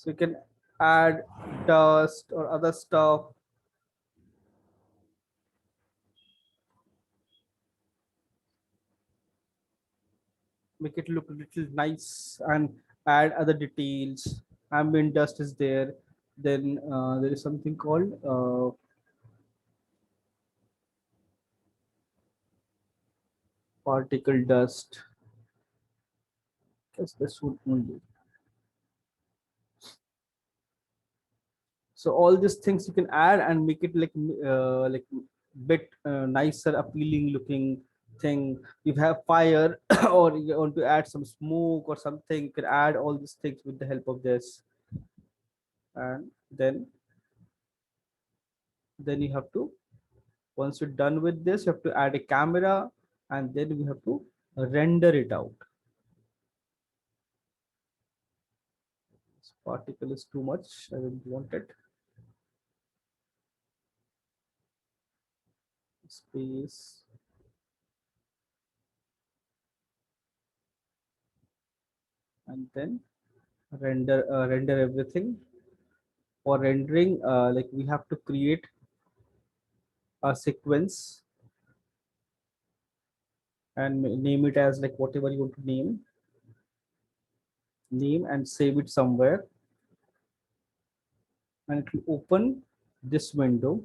So you can add dust or other stuff. Make it look a little nice and add other details. Ambient dust is there. Then there is something called particle dust. Guess this would only. So all these things you can add and make it like bit nicer, appealing looking thing. You have fire or you want to add some smoke or something, you can add all these things with the help of this. And then you have to, once you're done with this, you have to add a camera, and then we have to render it out. This particle is too much, I don't want it. Space. And then render everything. For rendering, like we have to create a sequence and name it as like whatever you want to name and save it somewhere, and it will open this window.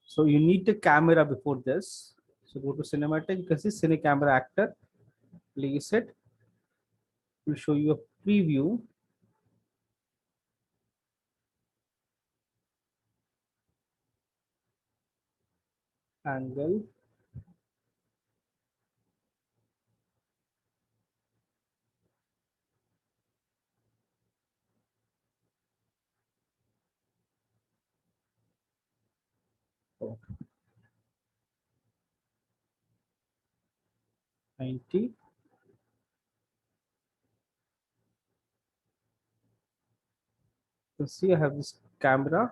So you need the camera before this. So go to cinematic, you can see cine camera actor, place it, will show you a preview. Angle. Oh, 90. You can see I have this camera.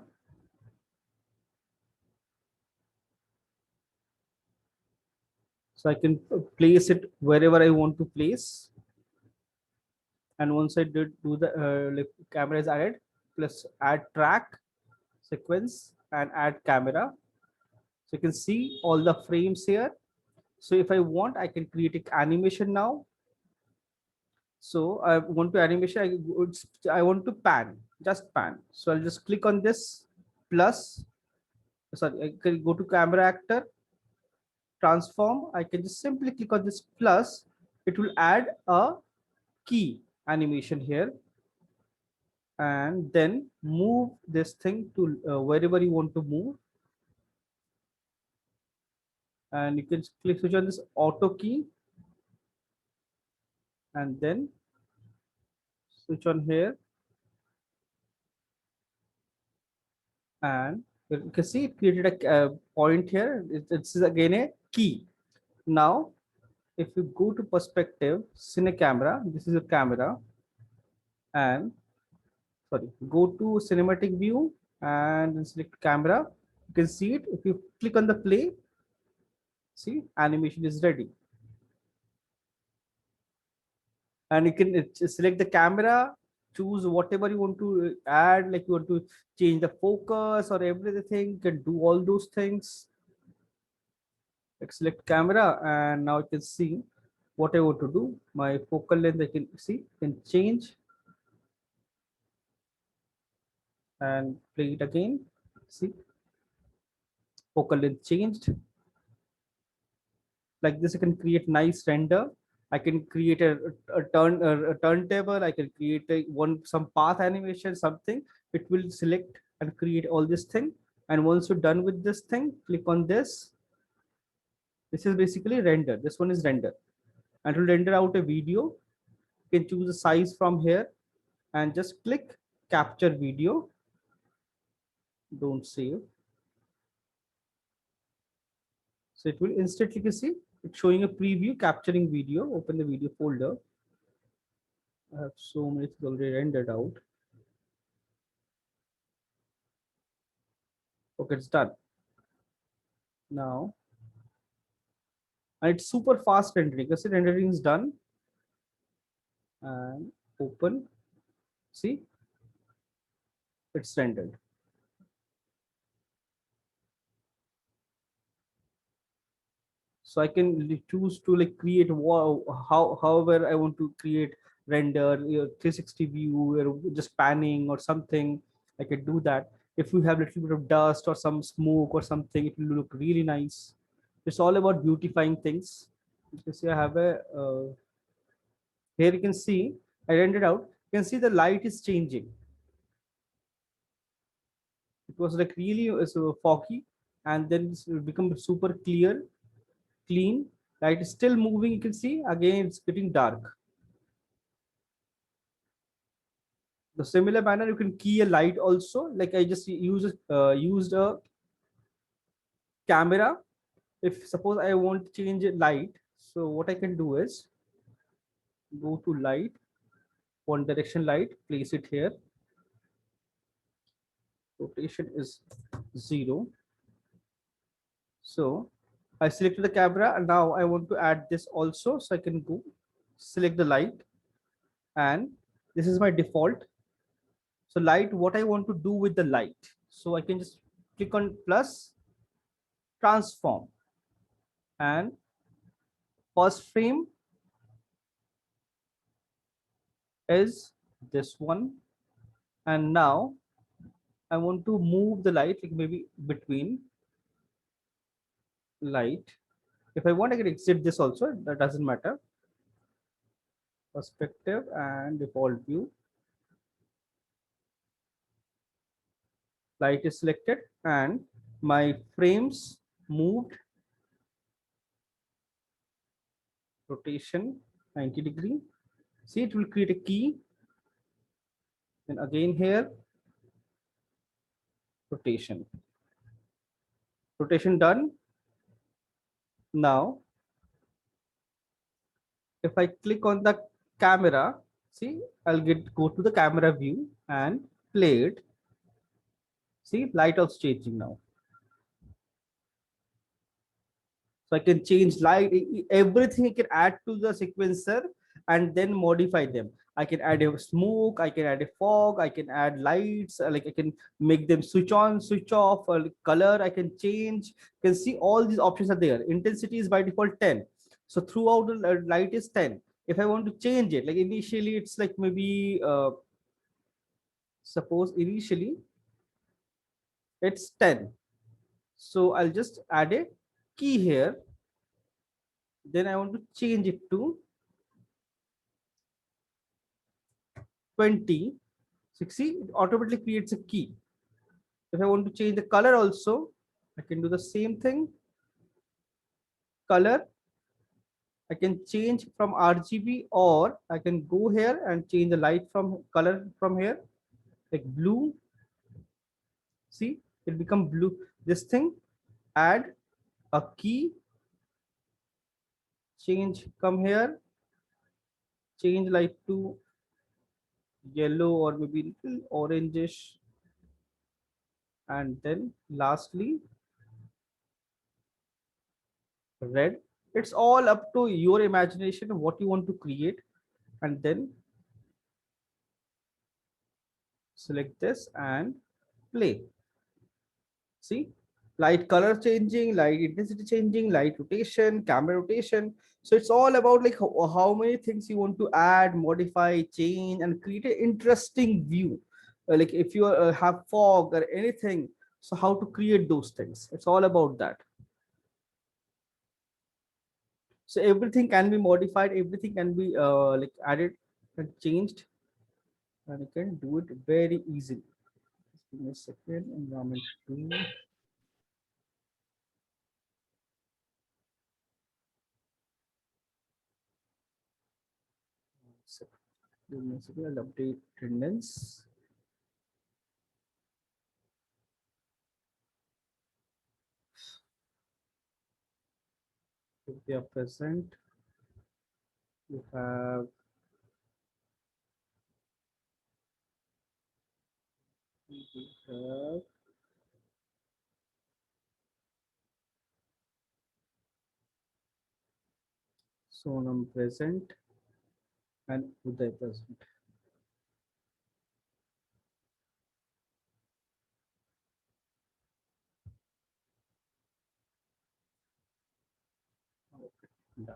So I can place it wherever I want to place. And once I did do the like camera is added, plus add track, sequence, and add camera. So you can see all the frames here. So if I want, I can create an animation now. So I want to animation, I want to pan, just pan. So I'll just click on this plus, sorry, I can go to camera actor, transform. I can just simply click on this plus. It will add a key animation here, and then move this thing to wherever you want to move. And you can click switch on this auto key, and then switch on here, and you can see it created a point here. It's again a key. Now if you go to perspective, cine camera, this is a camera, and sorry, go to cinematic view and select camera. You can see it. If you click on the play, see animation is ready. And you can select the camera, choose whatever you want to add, like you want to change the focus or everything, you can do all those things. Like select camera, and now you can see what I want to do. My focal length, I can see, can change and play it again. See, focal length changed. Like this, I can create nice render. I can create a turntable. I can create some path animation, something. It will select and create all this thing. And once you're done with this thing, click on this. This is basically render. This one is render, and to render out a video, you can choose a size from here and just click capture video. Don't save. So it will instantly, you see, it's showing a preview capturing video. Open the video folder. I have so many things already rendered out. Okay, it's done now, and it's super fast rendering. Because the rendering is done, and open. See, it's rendered. So I can choose to like create however I want to create, render 360 view or just panning or something. I can do that. If we have a little bit of dust or some smoke or something, it will look really nice. It's all about beautifying things. You can see I have a here you can see I rendered out. You can see the light is changing. It was like really so foggy, and then it's become super clear, clean. Light is still moving. You can see again it's getting dark. The similar manner you can key a light also. Like I just used a camera. If suppose I want to change a light, so what I can do is go to light, one direction light, place it here. Rotation is 0. So I selected the camera and now I want to add this also. So I can go select the light, and this is my default. So light, what I want to do with the light. So I can just click on plus, transform, and first frame is this one. And now I want to move the light like maybe between light. If I want, I can exit this also, that doesn't matter. Perspective and default view. Light is selected and my frames moved, rotation 90-degree. See, it will create a key. And again here, rotation. Rotation done. Now, if I click on the camera, see, I'll go to the camera view and play it. See, lighthouse changing now. So I can change light, everything I can add to the sequencer and then modify them. I can add a smoke, I can add a fog, I can add lights, like I can make them switch on, switch off, or color I can change. You can see all these options are there. Intensity is by default 10. So throughout the light is 10. If I want to change it, like initially it's like maybe, suppose initially it's 10. So I'll just add a key here. Then I want to change it to 20. 60, it automatically creates a key. If I want to change the color also, I can do the same thing. Color, I can change from RGB, or I can go here and change the light from color from here, like blue. See, it become blue. This thing, add a key, change, come here, change light to yellow or maybe little orangish, and then lastly red. It's all up to your imagination what you want to create. And then select this and play. See, light color changing, light intensity changing, light rotation, camera rotation. So it's all about like how many things you want to add, modify, change, and create an interesting view. Like if you have fog or anything, so how to create those things. It's all about that. So everything can be modified, everything can be like added and changed, and you can do it very easily. Just give me a second. Environment 2. So give me a second. I'll update attendance. If they are present, you have you have Sonam present and Uday present. Done.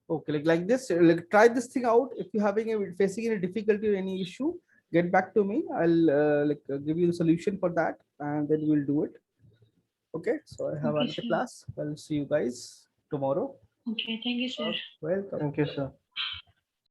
Okay, like this, like try this thing out. If you're facing any difficulty or any issue, get back to me. I'll give you the solution for that, and then we'll do it. Okay, so I have Okay, another sir. class. I'll see you guys tomorrow. Okay, thank you, sir. Welcome. Thank you, sir.